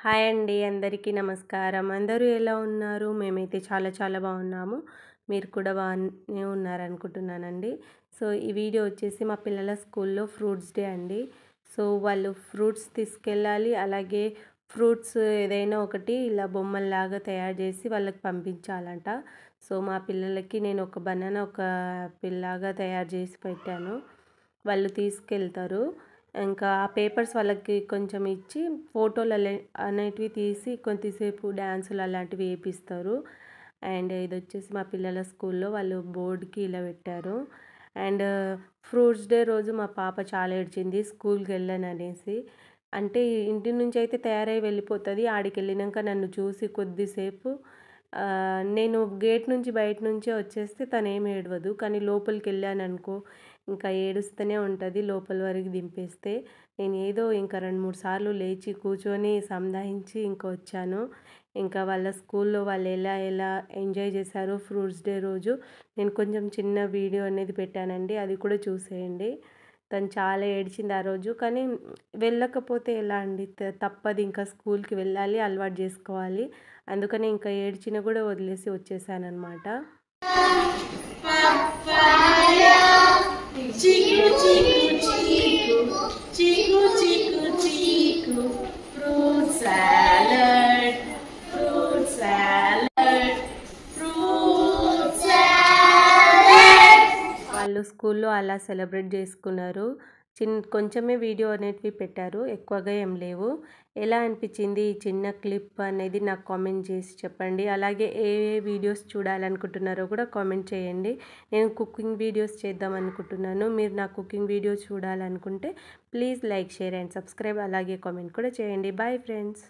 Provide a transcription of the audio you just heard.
Hi అండి, అందరికీ నమస్కారం. అందరూ ఎలా ఉన్నారు? మేమైతే చాలా చాలా బాగున్నాము. మీరు కూడా బాగానే ఉన్నారనుకుంటున్నానండి. సో ఈ వీడియో వచ్చేసి మా పిల్లల స్కూల్లో ఫ్రూట్స్ డే అండి. సో వాళ్ళు ఫ్రూట్స్ తీసుకెళ్ళాలి, అలాగే ఫ్రూట్స్ ఏదైనా ఒకటి ఇలా బొమ్మల్లాగా తయారు చేసి వాళ్ళకి పంపించాలంట. సో మా పిల్లలకి నేను ఒక బనానా, ఒక యాపిల్ లాగా తయారు చేసి పెట్టాను. వాళ్ళు తీసుకెళ్తారు. ఇంకా ఆ పేపర్స్ వాళ్ళకి కొంచెం ఇచ్చి ఫోటోలు అనేటివి తీసి కొంతసేపు డ్యాన్సులు అలాంటివి వేపిస్తారు. అండ్ ఇది వచ్చేసి మా పిల్లల స్కూల్లో వాళ్ళు బోర్డుకి ఇలా పెట్టారు. అండ్ ఫ్రూట్స్ డే రోజు మా పాప చాలా ఏడ్చింది, స్కూల్కి వెళ్ళాను అనేసి. అంటే ఇంటి నుంచి అయితే తయారై వెళ్ళిపోతుంది, ఆడికి వెళ్ళినాక నన్ను చూసి కొద్దిసేపు నేను గేట్ నుంచి బయట నుంచే వచ్చేస్తే తను ఏమి ఏడవదు, కానీ లోపలికి వెళ్ళాను అనుకో ఇంకా ఏడుస్తూనే ఉంటుంది. లోపల వరకు దింపేస్తే నేను ఏదో ఇంకా 2-3 సార్లు లేచి కూర్చొని సంధాయించి ఇంకా వచ్చాను. ఇంకా వాళ్ళ స్కూల్లో వాళ్ళు ఎలా ఎలా ఎంజాయ్ చేశారో ఫ్రూట్స్ డే రోజు నేను కొంచెం చిన్న వీడియో అనేది పెట్టానండి, అది కూడా చూసేయండి. తను చాలా ఏడ్చింది ఆ రోజు, కానీ వెళ్ళకపోతే ఎలా అండి, తప్పదు, ఇంకా స్కూల్కి వెళ్ళాలి, అలవాటు చేసుకోవాలి. అందుకని ఇంకా ఏడ్చినా కూడా వదిలేసి వచ్చేసానమాట. Chico, chico, chico, chico, chico, chico, fruit salad, fruit salad, fruit salad. వాళ్ళు స్కూల్లో అలా సెలబ్రేట్ చేసుకున్నారు. కొంచెమే వీడియో అనేటివి పెట్టారు, ఎక్కువగా ఏం లేవు. ఎలా అనిపించింది ఈ చిన్న క్లిప్ అనేది నాకు కామెంట్ చేసి చెప్పండి. అలాగే ఏ ఏ వీడియోస్ చూడాలనుకుంటున్నారో కూడా కామెంట్ చేయండి. నేను కుకింగ్ వీడియోస్ చేద్దాం అనుకుంటున్నాను. మీరు నా కుకింగ్ వీడియోస్ చూడాలనుకుంటే please like, share and subscribe, అలాగే కామెంట్ కూడా చేయండి. Bye friends.